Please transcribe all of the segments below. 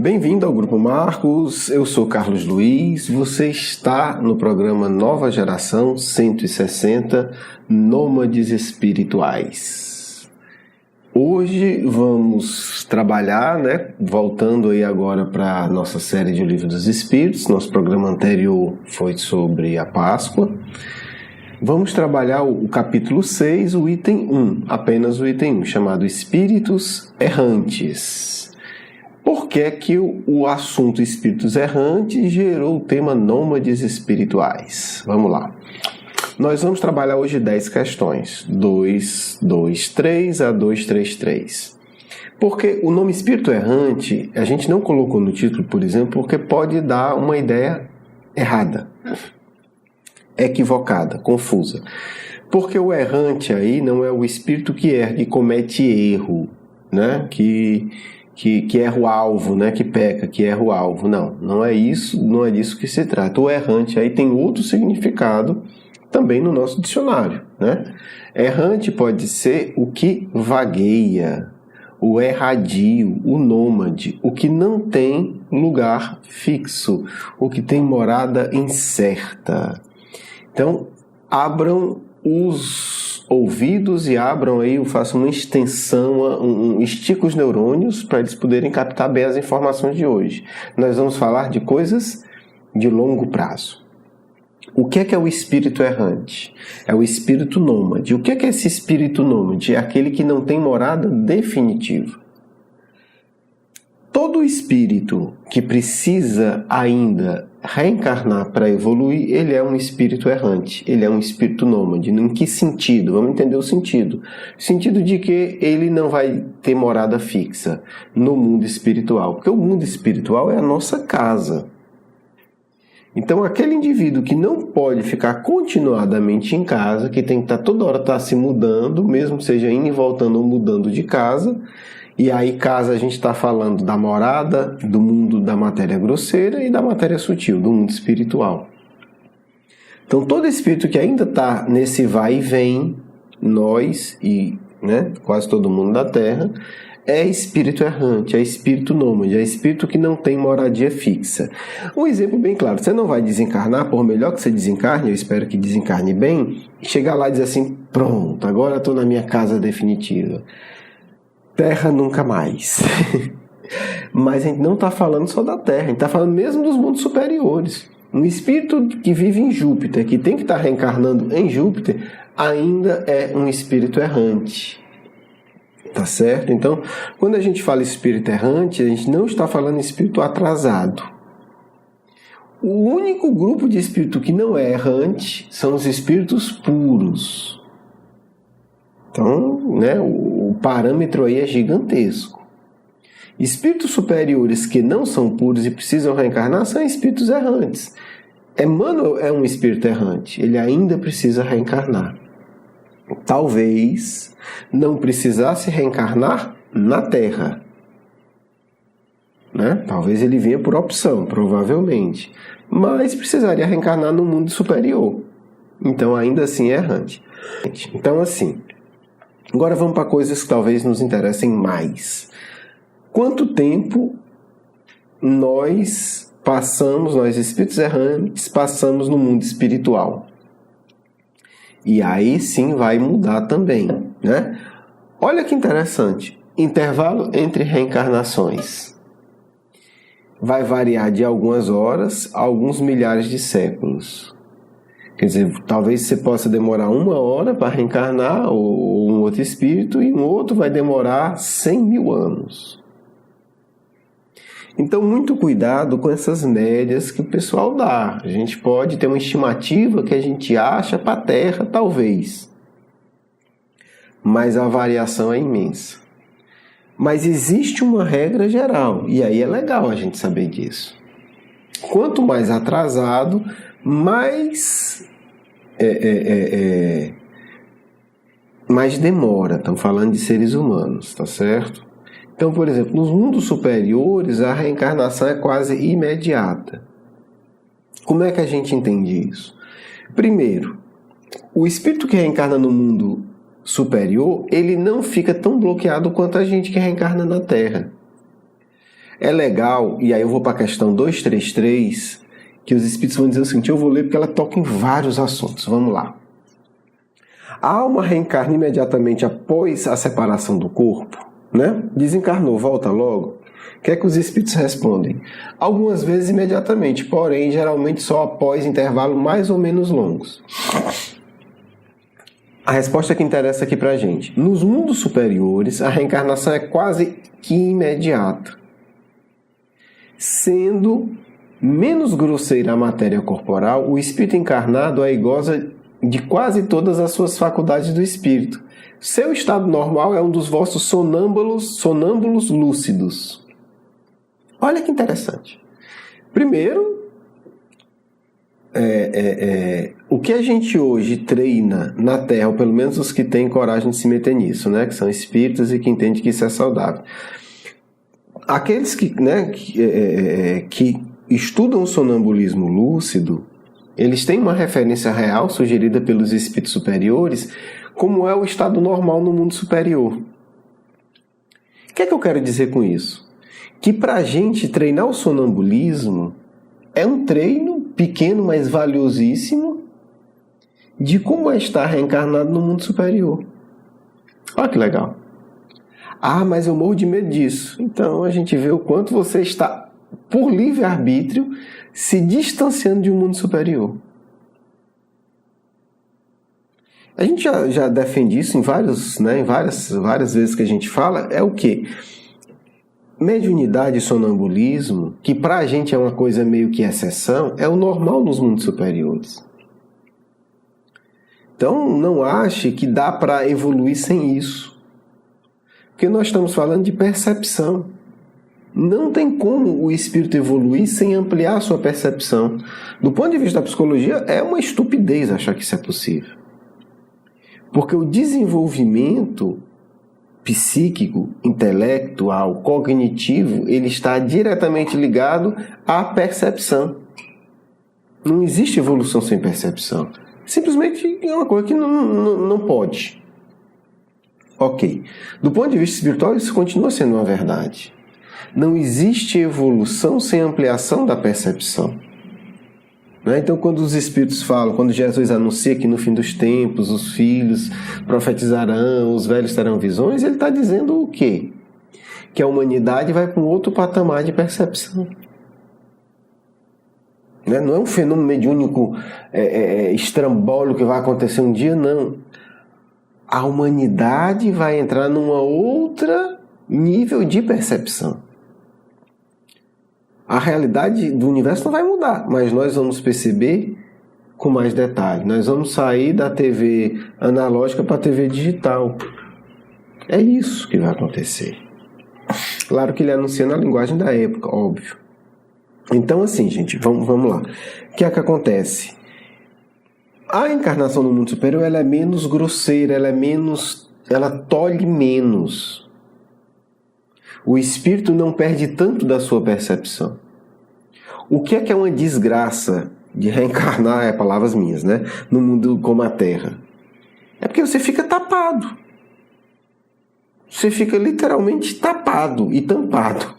Bem-vindo ao Grupo Marcos, eu sou Carlos Luiz, você está no programa Nova Geração 160 Nômades Espirituais. Hoje vamos trabalhar, voltando aí agora para a nossa série de O Livro dos Espíritos. Nosso programa anterior foi sobre a Páscoa. Vamos trabalhar o capítulo 6, o item 1, apenas o item 1, chamado Espíritos Errantes. Por que que o assunto Espíritos Errantes gerou o tema Nômades Espirituais? Vamos lá. Nós vamos trabalhar hoje 10 questões, 223 a 233. Porque o nome Espírito Errante, a gente não colocou no título, por exemplo, porque pode dar uma ideia errada, equivocada, confusa. Porque o errante aí não é o espírito que erra, que comete erro, que erra o alvo, que peca, que erra o alvo. Não é isso, não é disso que se trata. O errante aí tem outro significado também no nosso dicionário, Errante pode ser o que vagueia, o erradio, o nômade, o que não tem lugar fixo, o que tem morada incerta. Então, abram os ouvidos e abram aí, façam uma extensão, estica os neurônios para eles poderem captar bem as informações de hoje. Nós vamos falar de coisas de longo prazo. O que é o espírito errante? É o espírito nômade. O que é esse espírito nômade? É aquele que não tem morada definitiva. Todo espírito que precisa ainda reencarnar para evoluir, ele é um espírito errante, ele é um espírito nômade. Em que sentido? Vamos entender o sentido. O sentido de que ele não vai ter morada fixa no mundo espiritual, porque o mundo espiritual é a nossa casa. Então, aquele indivíduo que não pode ficar continuadamente em casa, que tem que toda hora se mudando, mesmo seja indo e voltando ou mudando de casa, e aí casa a gente está falando da morada, do mundo da matéria grosseira e da matéria sutil, do mundo espiritual. Então, todo espírito que ainda está nesse vai e vem, nós e quase todo mundo da Terra, é espírito errante, é espírito nômade, é espírito que não tem moradia fixa. Um exemplo bem claro, você não vai desencarnar, por melhor que você desencarne, eu espero que desencarne bem, e chegar lá e dizer assim, pronto, agora estou na minha casa definitiva. Terra nunca mais. Mas a gente não está falando só da Terra, a gente está falando mesmo dos mundos superiores. Um espírito que vive em Júpiter, que tem que estar reencarnando em Júpiter, ainda é um espírito errante. Tá certo? Então, quando a gente fala espírito errante, a gente não está falando espírito atrasado. O único grupo de espírito que não é errante são os espíritos puros. Então, o parâmetro aí é gigantesco. Espíritos superiores que não são puros e precisam reencarnar são espíritos errantes. Emmanuel é um espírito errante, ele ainda precisa reencarnar. Talvez não precisasse reencarnar na Terra. Talvez ele vinha por opção, provavelmente. Mas precisaria reencarnar no mundo superior. Então, ainda assim, é errante. Então, assim, agora vamos para coisas que talvez nos interessem mais. Quanto tempo nós espíritos errantes, passamos no mundo espiritual? E aí sim vai mudar também, Olha que interessante. Intervalo entre reencarnações. Vai variar de algumas horas a alguns milhares de séculos. Quer dizer, talvez você possa demorar 1 hora para reencarnar, ou um outro espírito, e um outro vai demorar 100 mil anos. Então, muito cuidado com essas médias que o pessoal dá. A gente pode ter uma estimativa que a gente acha para a Terra, talvez. Mas a variação é imensa. Mas existe uma regra geral, e aí é legal a gente saber disso. Quanto mais atrasado, mais demora. Estamos falando de seres humanos, tá certo? Então, por exemplo, nos mundos superiores, a reencarnação é quase imediata. Como é que a gente entende isso? Primeiro, o espírito que reencarna no mundo superior, ele não fica tão bloqueado quanto a gente que reencarna na Terra. É legal, e aí eu vou para a questão 233, que os espíritos vão dizer o seguinte, eu vou ler porque ela toca em vários assuntos. Vamos lá. A alma reencarna imediatamente após a separação do corpo, né? Desencarnou, volta logo. O que é que os espíritos respondem? Algumas vezes imediatamente, porém, geralmente só após intervalos mais ou menos longos. A resposta que interessa aqui pra gente. Nos mundos superiores, a reencarnação é quase que imediata. Sendo menos grosseira a matéria corporal, o espírito encarnado aí goza de quase todas as suas faculdades do espírito. Seu estado normal é um dos vossos sonâmbulos lúcidos. Olha que interessante. Primeiro, o que a gente hoje treina na Terra, ou pelo menos os que têm coragem de se meter nisso, né, que são espíritas e que entendem que isso é saudável. Aqueles que estudam o sonambulismo lúcido, eles têm uma referência real sugerida pelos espíritos superiores, como é o estado normal no mundo superior. O que é que eu quero dizer com isso? Que para a gente treinar o sonambulismo é um treino pequeno, mas valiosíssimo, de como é estar reencarnado no mundo superior. Olha que legal. Ah, mas eu morro de medo disso. Então a gente vê o quanto você está, por livre-arbítrio, se distanciando de um mundo superior. A gente já defende isso em várias vezes que a gente fala, é o quê? Mediunidade e sonambulismo, que pra gente é uma coisa meio que exceção, é o normal nos mundos superiores. Então não ache que dá para evoluir sem isso. Porque nós estamos falando de percepção. Não tem como o espírito evoluir sem ampliar a sua percepção. Do ponto de vista da psicologia, é uma estupidez achar que isso é possível. Porque o desenvolvimento psíquico, intelectual, cognitivo, ele está diretamente ligado à percepção. Não existe evolução sem percepção. Simplesmente é uma coisa que não pode. Ok. Do ponto de vista espiritual, isso continua sendo uma verdade. Não existe evolução sem ampliação da percepção. Então, quando os espíritos falam, quando Jesus anuncia que no fim dos tempos os filhos profetizarão, os velhos terão visões, ele está dizendo o quê? Que a humanidade vai para um outro patamar de percepção. Não é um fenômeno mediúnico estrambólico que vai acontecer um dia, não. A humanidade vai entrar numa outra nível de percepção. A realidade do universo não vai mudar, mas nós vamos perceber com mais detalhe. Nós vamos sair da TV analógica para a TV digital. É isso que vai acontecer. Claro que ele anuncia na linguagem da época, óbvio. Então, assim, gente, vamos lá. O que é que acontece? A encarnação no mundo superior, ela é menos grosseira, ela tolhe menos. O espírito não perde tanto da sua percepção. O que é uma desgraça de reencarnar, palavras minhas, né? No mundo como a Terra? É porque você fica tapado. Você fica literalmente tapado e tampado.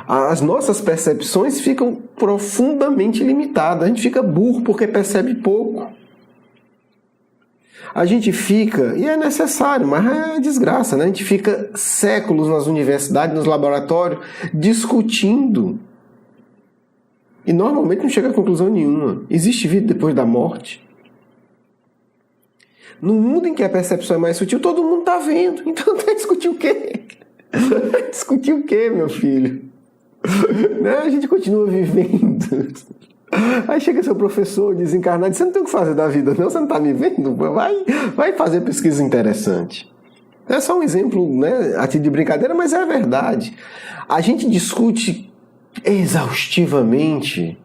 As nossas percepções ficam profundamente limitadas. A gente fica burro porque percebe pouco. A gente fica, e é necessário, mas é desgraça, né? A gente fica séculos nas universidades, nos laboratórios, discutindo. E normalmente não chega a conclusão nenhuma. Existe vida depois da morte? No mundo em que a percepção é mais sutil, todo mundo está vendo. Então vai discutir o quê? Discutir o quê, meu filho? A gente continua vivendo. Aí chega seu professor desencarnado, você não tem o que fazer da vida, não? Você não está me vendo? Vai fazer pesquisa interessante. É só um exemplo, né, a título de brincadeira, mas é a verdade. A gente discute exaustivamente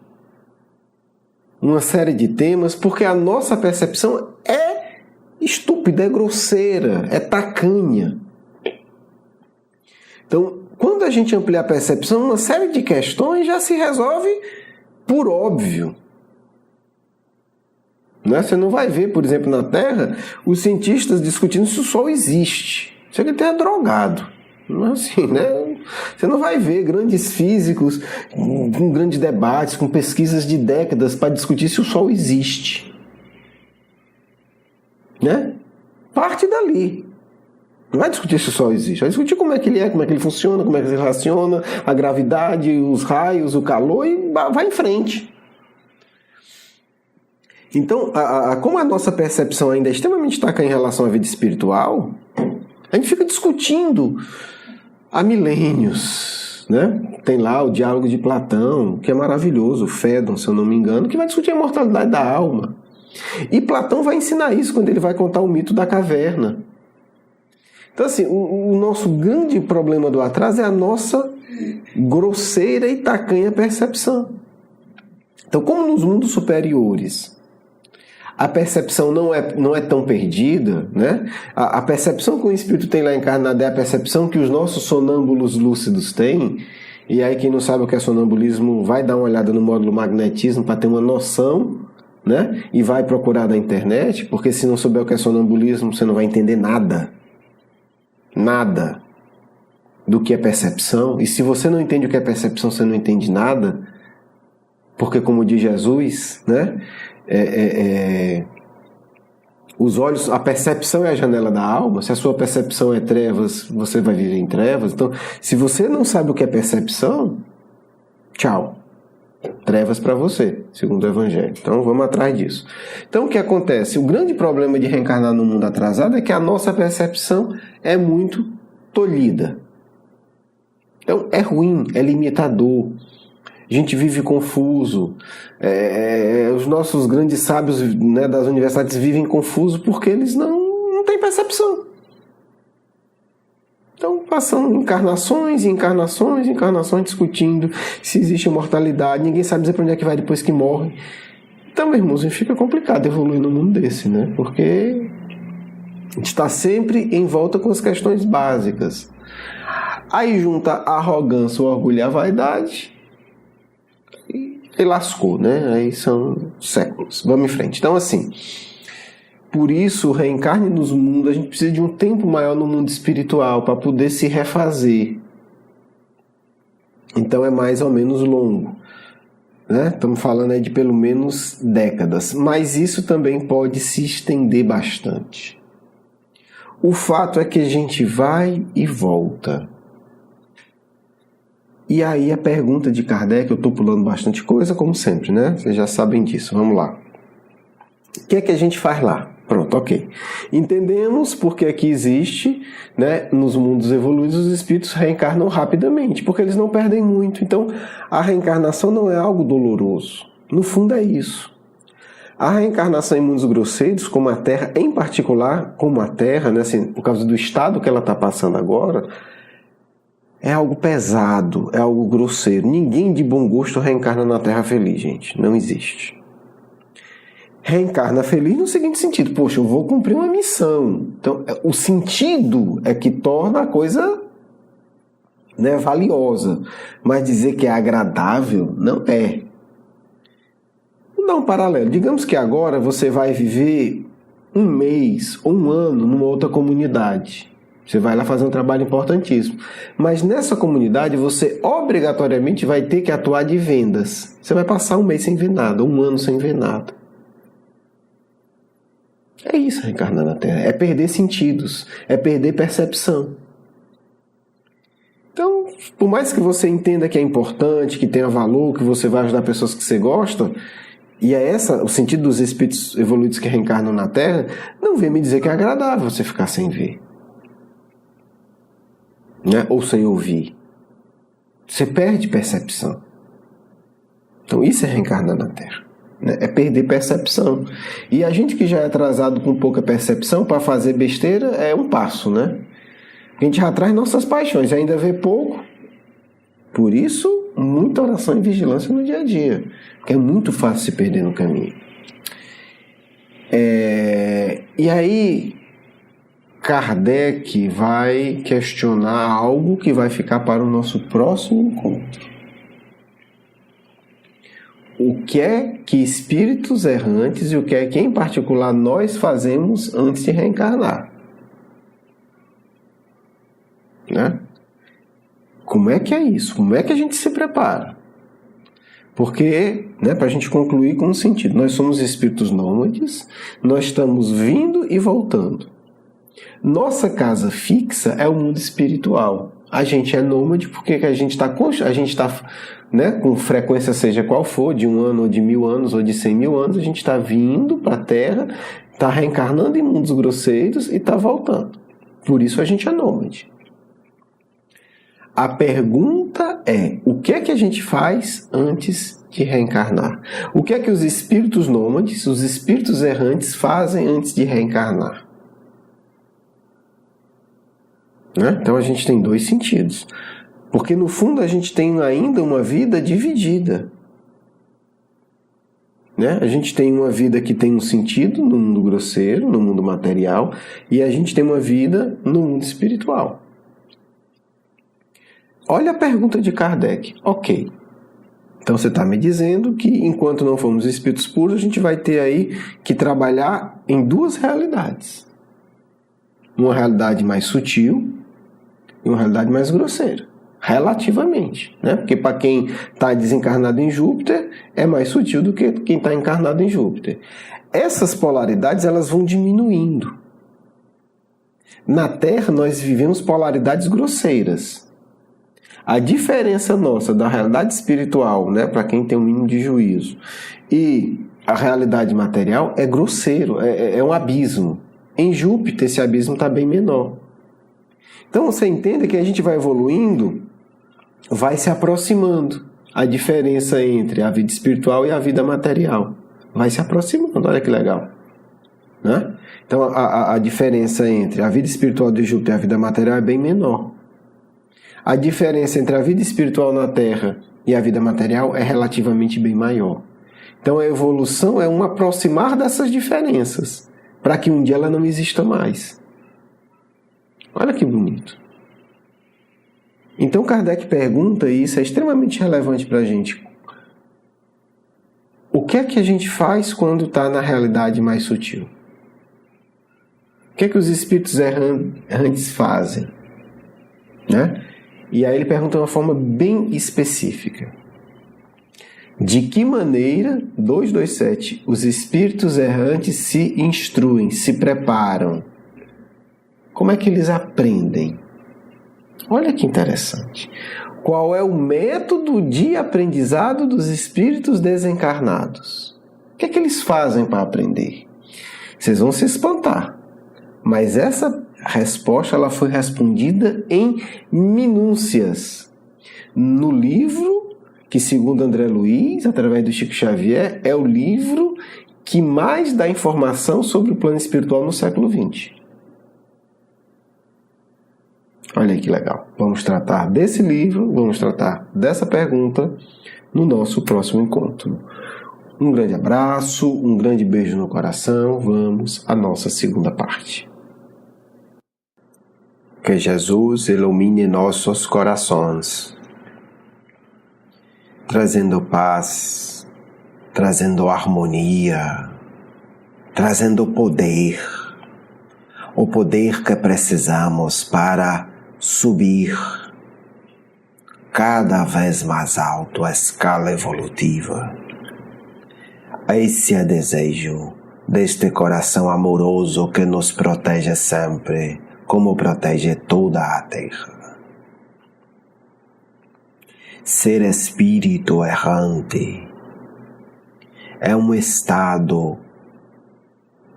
uma série de temas porque a nossa percepção é estúpida, é grosseira, é tacanha. Então, quando a gente amplia a percepção, uma série de questões já se resolve por óbvio. Você não vai ver, por exemplo, na Terra, os cientistas discutindo se o Sol existe. Isso aqui é drogado. Não é assim, né? Você não vai ver grandes físicos com grandes debates, com pesquisas de décadas para discutir se o Sol existe. Né? Parte dali. Não vai discutir se o Sol existe, vai discutir como é que ele é, como é que ele funciona, como é que ele se relaciona, a gravidade, os raios, o calor, e vai em frente. Então, como a nossa percepção ainda é extremamente taca em relação à vida espiritual, a gente fica discutindo há milênios, né? Tem lá o Diálogo de Platão, que é maravilhoso, o Fédon, se eu não me engano, que vai discutir a imortalidade da alma. E Platão vai ensinar isso quando ele vai contar o mito da caverna. Então, assim, o nosso grande problema do atraso é a nossa grosseira e tacanha percepção. Então, como nos mundos superiores a percepção não é tão perdida, né? A percepção que o espírito tem lá encarnado é a percepção que os nossos sonâmbulos lúcidos têm. E aí, quem não sabe o que é sonambulismo, vai dar uma olhada no módulo magnetismo para ter uma noção, né? E vai procurar na internet, porque se não souber o que é sonambulismo, você não vai entender nada. Nada do que é percepção. E se você não entende o que é percepção, você não entende nada. Porque, como diz Jesus, né? Os olhos, a percepção é a janela da alma. Se a sua percepção é trevas, você vai viver em trevas. Então, se você não sabe o que é percepção, tchau. Trevas para você, segundo o Evangelho. Então, vamos atrás disso. Então, o que acontece? O grande problema de reencarnar no mundo atrasado é que a nossa percepção é muito tolhida. Então, é ruim, é limitador. A gente vive confuso. Os nossos grandes sábios, né, das universidades vivem confusos porque eles não têm percepção. Então, passam encarnações, encarnações, encarnações discutindo se existe imortalidade. Ninguém sabe dizer para onde é que vai depois que morre. Então, meu irmãozinho, fica complicado evoluir num mundo desse, né? Porque a gente está sempre em volta com as questões básicas. Aí junta a arrogância, o orgulho e a vaidade e lascou, né? Aí são séculos. Vamos em frente. Então, assim, por isso, o reencarne nos mundos, a gente precisa de um tempo maior no mundo espiritual para poder se refazer. Então, é mais ou menos longo, né? Estamos falando aí de pelo menos décadas. Mas isso também pode se estender bastante. O fato é que a gente vai e volta. E aí a pergunta de Kardec, eu estou pulando bastante coisa, como sempre, né? Vocês já sabem disso, vamos lá. O que é que a gente faz lá? Pronto, ok. Entendemos porque aqui existe, né, nos mundos evoluídos, os espíritos reencarnam rapidamente, porque eles não perdem muito. Então, a reencarnação não é algo doloroso. No fundo é isso. A reencarnação em mundos grosseiros, como a Terra, em particular, como a Terra, né, assim, por causa do estado que ela está passando agora, é algo pesado, é algo grosseiro. Ninguém de bom gosto reencarna na Terra feliz, gente. Não existe. Reencarna feliz no seguinte sentido: poxa, eu vou cumprir uma missão. Então, o sentido é que torna a coisa, né, valiosa. Mas dizer que é agradável, não é. Vou dar um paralelo. Digamos que agora você vai viver um mês ou um ano numa outra comunidade. Você vai lá fazer um trabalho importantíssimo. Mas nessa comunidade você obrigatoriamente vai ter que atuar de vendas. Você vai passar um mês sem ver nada, um ano sem ver nada. É isso, reencarnar na Terra. É perder sentidos, é perder percepção. Então, por mais que você entenda que é importante, que tenha valor, que você vai ajudar pessoas que você gosta, e é essa o sentido dos espíritos evoluídos que reencarnam na Terra, não vem me dizer que é agradável você ficar sem ver. Né? Ou sem ouvir. Você perde percepção. Então isso é reencarnar na Terra, né? É perder percepção. E a gente que já é atrasado com pouca percepção, para fazer besteira é um passo, né? A gente já traz nossas paixões, ainda vê pouco. Por isso, muita oração e vigilância no dia a dia, porque é muito fácil se perder no caminho. E aí Kardec vai questionar algo que vai ficar para o nosso próximo encontro. O que é que espíritos errantes e o que é que, em particular, nós fazemos antes de reencarnar? Né? Como é que é isso? Como é que a gente se prepara? Porque, para a gente concluir com um sentido, nós somos espíritos nômades, nós estamos vindo e voltando. Nossa casa fixa é o mundo espiritual. A gente é nômade porque a gente está com frequência seja qual for, de 1 ano, ou de 1000 anos, ou de 100 mil anos, a gente está vindo para a Terra, está reencarnando em mundos grosseiros e está voltando. Por isso a gente é nômade. A pergunta é, o que é que a gente faz antes de reencarnar? O que é que os espíritos nômades, os espíritos errantes fazem antes de reencarnar? Então a gente tem 2 sentidos. Porque no fundo a gente tem ainda uma vida dividida. A gente tem uma vida que tem um sentido no mundo grosseiro, no mundo material, e a gente tem uma vida no mundo espiritual. Olha a pergunta de Kardec. Ok. Então você está me dizendo que enquanto não formos espíritos puros, a gente vai ter aí que trabalhar em 2 realidades. Uma realidade mais sutil e uma realidade mais grosseira. Relativamente. Porque para quem está desencarnado em Júpiter, é mais sutil do que quem está encarnado em Júpiter. Essas polaridades elas vão diminuindo. Na Terra nós vivemos polaridades grosseiras. A diferença nossa da realidade espiritual, para quem tem um mínimo de juízo, e a realidade material é grosseiro, é um abismo. Em Júpiter esse abismo está bem menor. Então você entende que a gente vai evoluindo, vai se aproximando. A diferença entre a vida espiritual e a vida material vai se aproximando, olha que legal. Então a diferença entre a vida espiritual de Júpiter e a vida material é bem menor. A diferença entre a vida espiritual na Terra e a vida material é relativamente bem maior. Então a evolução é um aproximar dessas diferenças, para que um dia ela não exista mais. Olha que bonito. Então Kardec pergunta, e isso é extremamente relevante para a gente. O que é que a gente faz quando está na realidade mais sutil? O que é que os espíritos errantes fazem? E aí ele pergunta de uma forma bem específica. De que maneira, 227, os espíritos errantes se instruem, se preparam? Como é que eles aprendem? Olha que interessante. Qual é o método de aprendizado dos espíritos desencarnados? O que é que eles fazem para aprender? Vocês vão se espantar. Mas essa resposta ela foi respondida em minúcias. No livro, que segundo André Luiz, através do Chico Xavier, é o livro que mais dá informação sobre o plano espiritual no século XX. Olha aí que legal. Vamos tratar desse livro, vamos tratar dessa pergunta no nosso próximo encontro. Um grande abraço, um grande beijo no coração. Vamos à nossa segunda parte. Que Jesus ilumine nossos corações, trazendo paz, trazendo harmonia, trazendo poder, o poder que precisamos para subir cada vez mais alto a escala evolutiva. Esse é o desejo deste coração amoroso que nos protege sempre, como protege toda a Terra. Ser espírito errante é um estado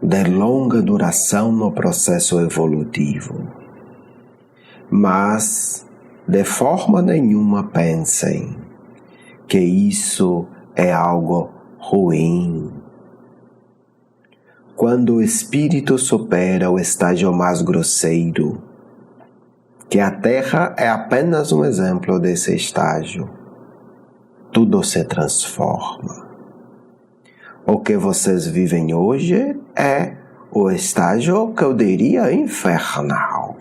de longa duração no processo evolutivo, mas de forma nenhuma pensem que isso é algo ruim. Quando o espírito supera o estágio mais grosseiro, que a Terra é apenas um exemplo desse estágio, tudo se transforma. O que vocês vivem hoje é o estágio que eu diria infernal,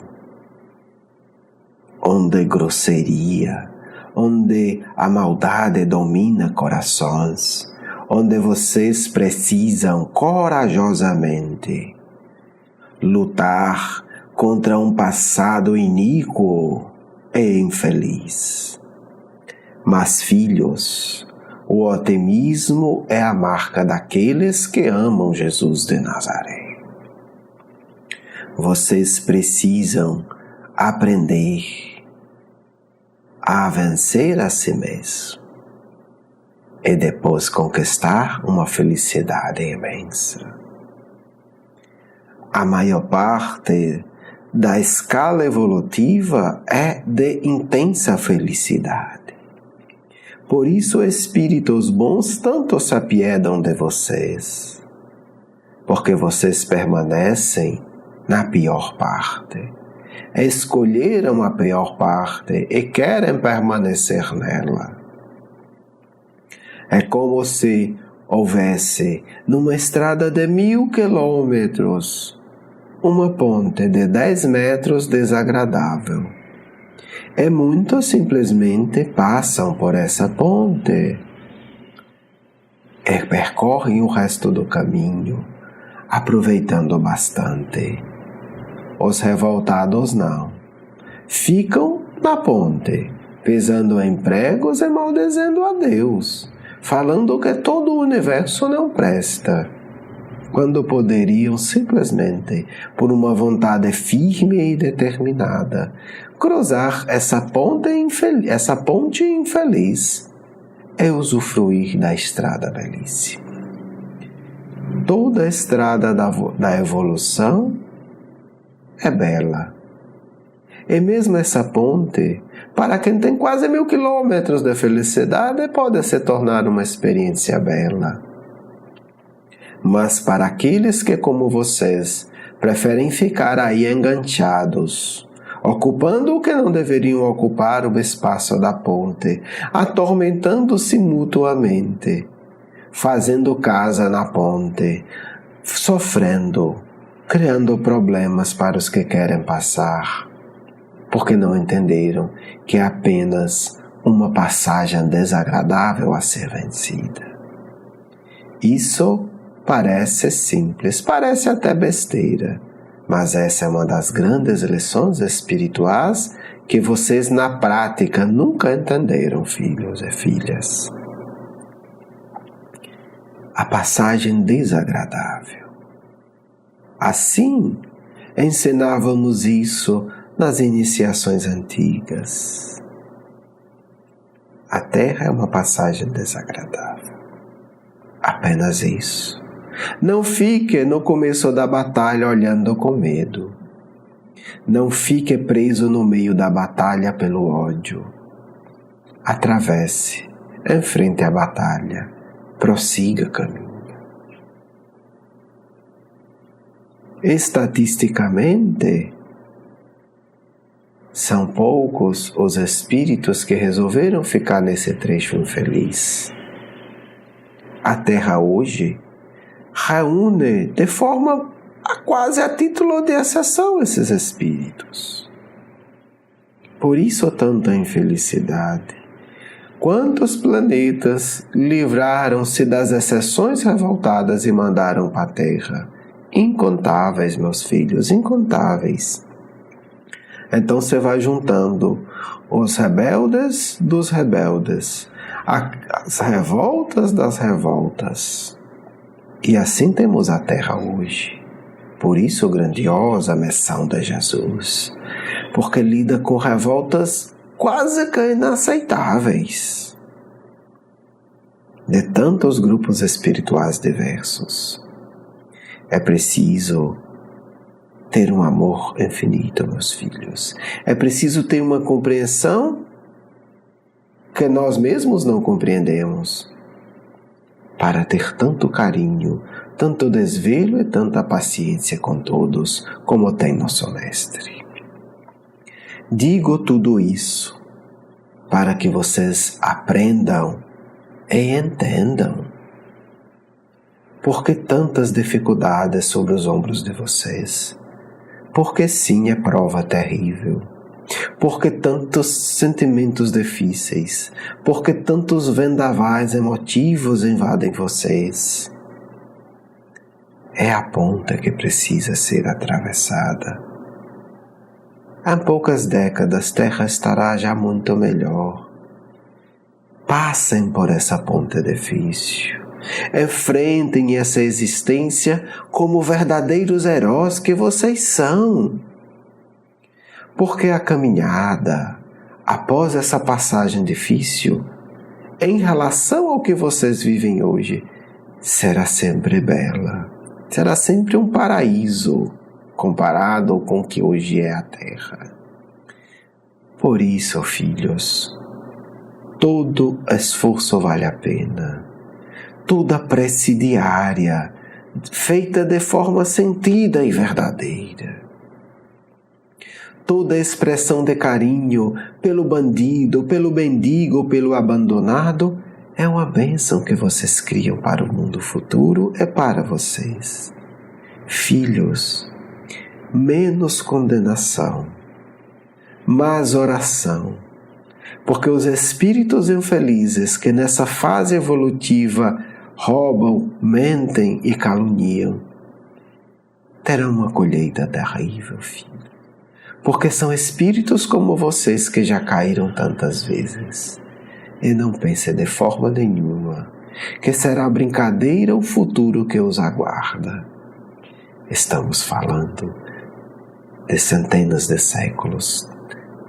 onde grosseria, onde a maldade domina corações, onde vocês precisam corajosamente lutar contra um passado iníquo é infeliz. Mas, filhos, o otimismo é a marca daqueles que amam Jesus de Nazaré. Vocês precisam aprender a vencer a si mesmo e depois conquistar uma felicidade imensa. A maior parte da escala evolutiva é de intensa felicidade. Por isso, espíritos bons tanto se apiedam de vocês, porque vocês permanecem na pior parte. Escolheram a pior parte e querem permanecer nela. É como se houvesse, numa estrada de 1000 quilômetros, uma ponte de 10 metros desagradável. E muitos simplesmente passam por essa ponte e percorrem o resto do caminho, aproveitando bastante. Os revoltados não. Ficam na ponte, pisando em pregos e maldizendo a Deus, falando que todo o universo não presta, quando poderiam simplesmente, por uma vontade firme e determinada, cruzar essa ponte infeliz e usufruir da estrada belíssima. Toda a estrada da evolução é bela. E mesmo essa ponte, para quem tem quase 1000 quilômetros de felicidade, pode se tornar uma experiência bela. Mas para aqueles que, como vocês, preferem ficar aí enganchados, ocupando o que não deveriam ocupar o espaço da ponte, atormentando-se mutuamente, fazendo casa na ponte, sofrendo, criando problemas para os que querem passar, porque não entenderam que é apenas uma passagem desagradável a ser vencida. Isso parece simples, parece até besteira, mas essa é uma das grandes lições espirituais que vocês na prática nunca entenderam, filhos e filhas. A passagem desagradável. Assim, ensinávamos isso nas iniciações antigas. A Terra é uma passagem desagradável. Apenas isso. Não fique no começo da batalha olhando com medo. Não fique preso no meio da batalha pelo ódio. Atravesse, enfrente a batalha, prossiga caminho. Estatisticamente, são poucos os espíritos que resolveram ficar nesse trecho infeliz. A Terra hoje reúne de forma quase a título de exceção esses espíritos. Por isso tanta infelicidade. Quantos planetas livraram-se das exceções revoltadas e mandaram para a Terra? Incontáveis, meus filhos, incontáveis. Então você vai juntando os rebeldes dos rebeldes, as revoltas das revoltas. E assim temos a Terra hoje. Por isso, grandiosa missão de Jesus, porque lida com revoltas quase que inaceitáveis de tantos grupos espirituais diversos. É preciso ter um amor infinito, meus filhos. É preciso ter uma compreensão que nós mesmos não compreendemos, para ter tanto carinho, tanto desvelo e tanta paciência com todos, como tem nosso Mestre. Digo tudo isso para que vocês aprendam e entendam por que tantas dificuldades sobre os ombros de vocês. Porque sim, é prova terrível. Porque tantos sentimentos difíceis. Porque tantos vendavais emotivos invadem vocês. É a ponta que precisa ser atravessada. Em poucas décadas, Terra estará já muito melhor. Passem por essa ponte difícil. Enfrentem essa existência como verdadeiros heróis que vocês são. Porque a caminhada, após essa passagem difícil, em relação ao que vocês vivem hoje, será sempre bela. Será sempre um paraíso comparado com o que hoje é a Terra. Por isso, filhos, todo esforço vale a pena. Toda prece diária, feita de forma sentida e verdadeira. Toda expressão de carinho pelo bandido, pelo mendigo, pelo abandonado, é uma bênção que vocês criam para o mundo futuro e para vocês. Filhos, menos condenação, mais oração, porque os espíritos infelizes que nessa fase evolutiva roubam, mentem e caluniam, terão uma colheita terrível, filho. Porque são espíritos como vocês que já caíram tantas vezes. E não pense de forma nenhuma que será brincadeira o futuro que os aguarda. Estamos falando de centenas de séculos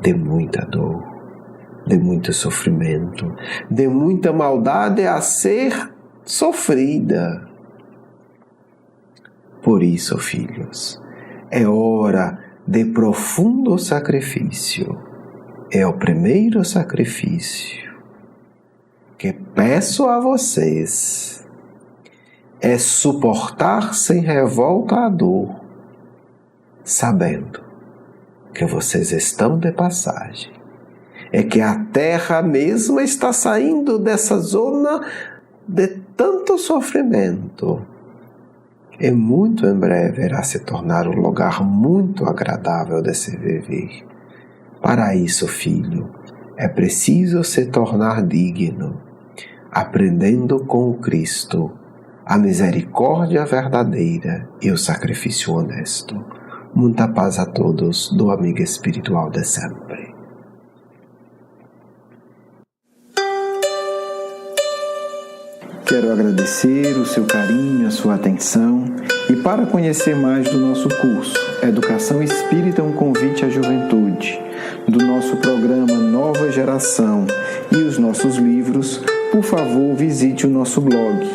de muita dor, de muito sofrimento, de muita maldade a ser sofrida. Por isso, filhos, é hora de profundo sacrifício. É o primeiro sacrifício que peço a vocês. É suportar sem revolta a dor, sabendo que vocês estão de passagem. É que a Terra mesma está saindo dessa zona de tanto sofrimento. E muito em breve irá se tornar um lugar muito agradável de se viver. Para isso, filho, é preciso se tornar digno, aprendendo com o Cristo a misericórdia verdadeira e o sacrifício honesto. Muita paz a todos do amigo espiritual de sempre. Quero agradecer o seu carinho, a sua atenção e para conhecer mais do nosso curso Educação Espírita, um convite à juventude, do nosso programa Nova Geração e os nossos livros, por favor visite o nosso blog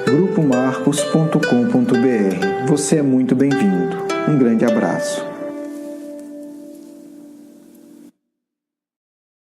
grupomarcos.com.br. Você é muito bem-vindo. Um grande abraço.